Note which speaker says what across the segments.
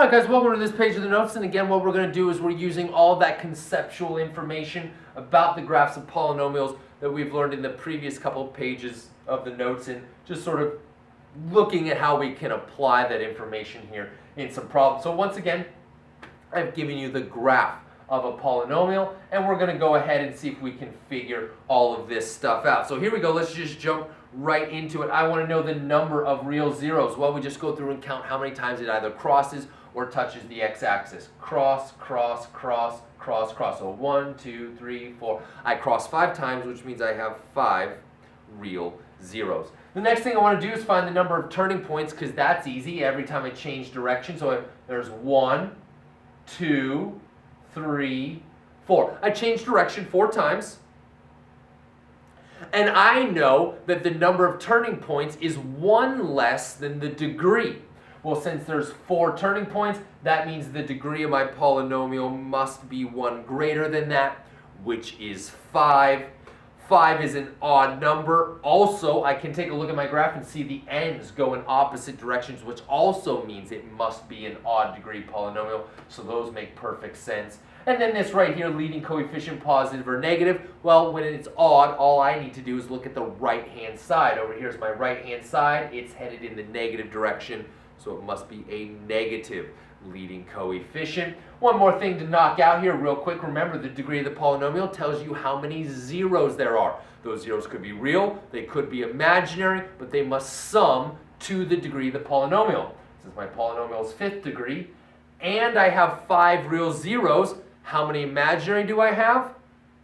Speaker 1: Alright guys, welcome to this page of the notes, and again what we're going to do is we're using all that conceptual information about the graphs of polynomials that we've learned in the previous couple of pages of the notes, and just sort of looking at how we can apply that information here in some problems. So once again, I've given you the graph of a polynomial, and we're going to go ahead and see if we can figure all of this stuff out. So here we go, let's just jump right into it. I want to know the number of real zeros. Well, we just go through and count how many times it either crosses or touches the x-axis. Cross, cross, cross, cross, cross. So 1, 2, 3, 4. I cross 5 times, which means I have 5 real zeros. The next thing I want to do is find the number of turning points, because that's easy every time I change direction. So there's 1, 2, 3, 4. I changed direction 4 times. And I know that the number of turning points is 1 less than the degree. Well, since there's 4 turning points, that means the degree of my polynomial must be 1 greater than that, which is 5. 5 is an odd number. Also, I can take a look at my graph and see the ends go in opposite directions, which also means it must be an odd degree polynomial. So those make perfect sense. And then this right here, leading coefficient positive or negative. Well, when it's odd, all I need to do is look at the right-hand side. Over here is my right-hand side. It's headed in the negative direction, so it must be a negative leading coefficient. One more thing to knock out here real quick. Remember, the degree of the polynomial tells you how many zeros there are. Those zeros could be real, they could be imaginary, but they must sum to the degree of the polynomial. Since my polynomial is 5th degree, and I have 5 real zeros, how many imaginary do I have?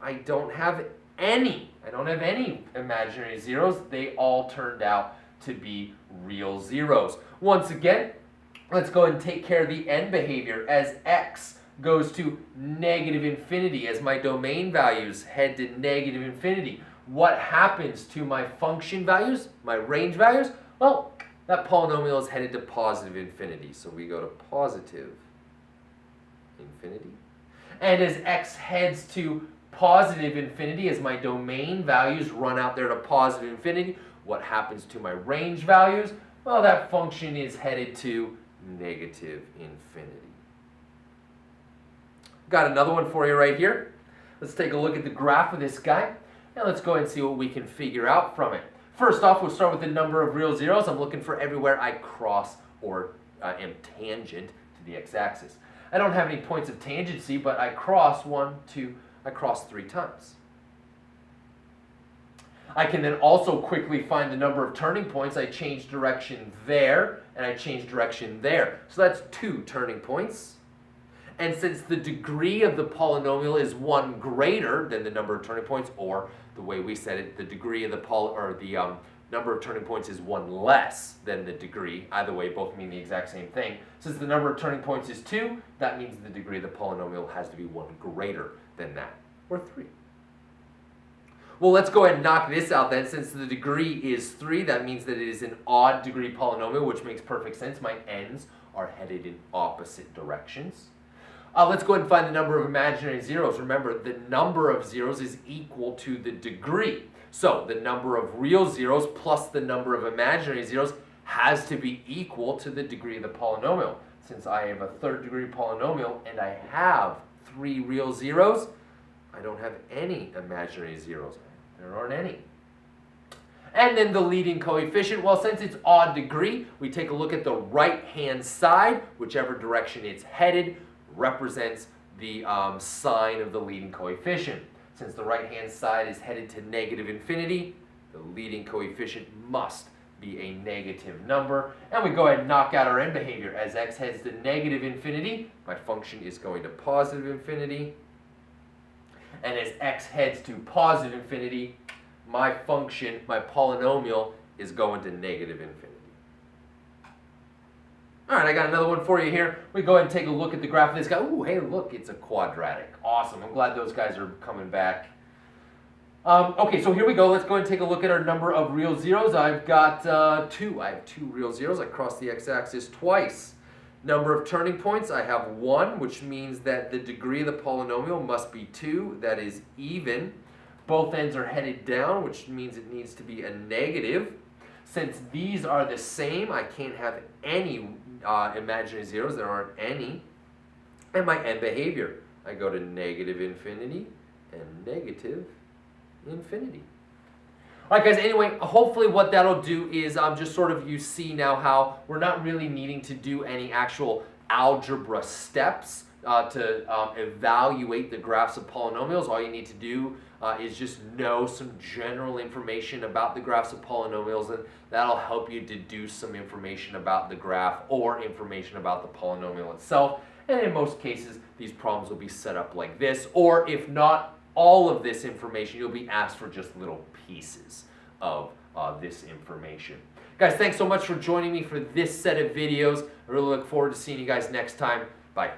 Speaker 1: I don't have any. I don't have any imaginary zeros. They all turned out to be real zeros. Once again, let's go ahead and take care of the end behavior. As x goes to negative infinity, as my domain values head to negative infinity, what happens to my function values, my range values? Well, that polynomial is headed to positive infinity. So we go to positive infinity. And as x heads to positive infinity, as my domain values run out there to positive infinity, what happens to my range values? Well, that function is headed to negative infinity. Got another one for you right here. Let's take a look at the graph of this guy, and let's go ahead and see what we can figure out from it. First off, we'll start with the number of real zeros. I'm looking for everywhere I cross or am tangent to the x-axis. I don't have any points of tangency, but I cross 1, 2, I cross 3 times. I can then also quickly find the number of turning points. I change direction there, and I change direction there. So that's 2 turning points. And since the degree of the polynomial is 1 greater than the number of turning points, or the way we said it, the degree of the number of turning points is 1 less than the degree. Either way, both mean the exact same thing. Since the number of turning points is 2, that means the degree of the polynomial has to be 1 greater than that, or 3. Well, let's go ahead and knock this out then. Since the degree is 3, that means that it is an odd degree polynomial, which makes perfect sense. My ends are headed in opposite directions. Let's go ahead and find the number of imaginary zeros. Remember, the number of zeros is equal to the degree. So the number of real zeros plus the number of imaginary zeros has to be equal to the degree of the polynomial. Since I have a 3rd degree polynomial and I have 3 real zeros, I don't have any imaginary zeros. There aren't any. And then the leading coefficient, well, since it's odd degree, we take a look at the right-hand side. Whichever direction it's headed represents the sign of the leading coefficient. Since the right-hand side is headed to negative infinity, the leading coefficient must be a negative number. And we go ahead and knock out our end behavior. As x heads to negative infinity, my function is going to positive infinity. And as x heads to positive infinity, my function, my polynomial, is going to negative infinity. All right, I got another one for you here. We go ahead and take a look at the graph of this guy. Ooh, hey, look, it's a quadratic. Awesome. I'm glad those guys are coming back. Okay, so here we go. Let's go ahead and take a look at our number of real zeros. I've got 2. I have 2 real zeros. I crossed the x-axis twice. Number of turning points, I have 1, which means that the degree of the polynomial must be 2. That is even. Both ends are headed down, which means it needs to be a negative. Since these are the same, I can't have any imaginary zeros. There aren't any. And my end behavior, I go to negative infinity and negative infinity. All right, guys, anyway, hopefully what that'll do is just sort of you see now how we're not really needing to do any actual algebra steps to evaluate the graphs of polynomials. All you need to do is just know some general information about the graphs of polynomials, and that'll help you deduce some information about the graph or information about the polynomial itself. And in most cases, these problems will be set up like this, or if not all of this information, you'll be asked for just little pieces of this information. Guys, thanks so much for joining me for this set of videos. I really look forward to seeing you guys next time. Bye.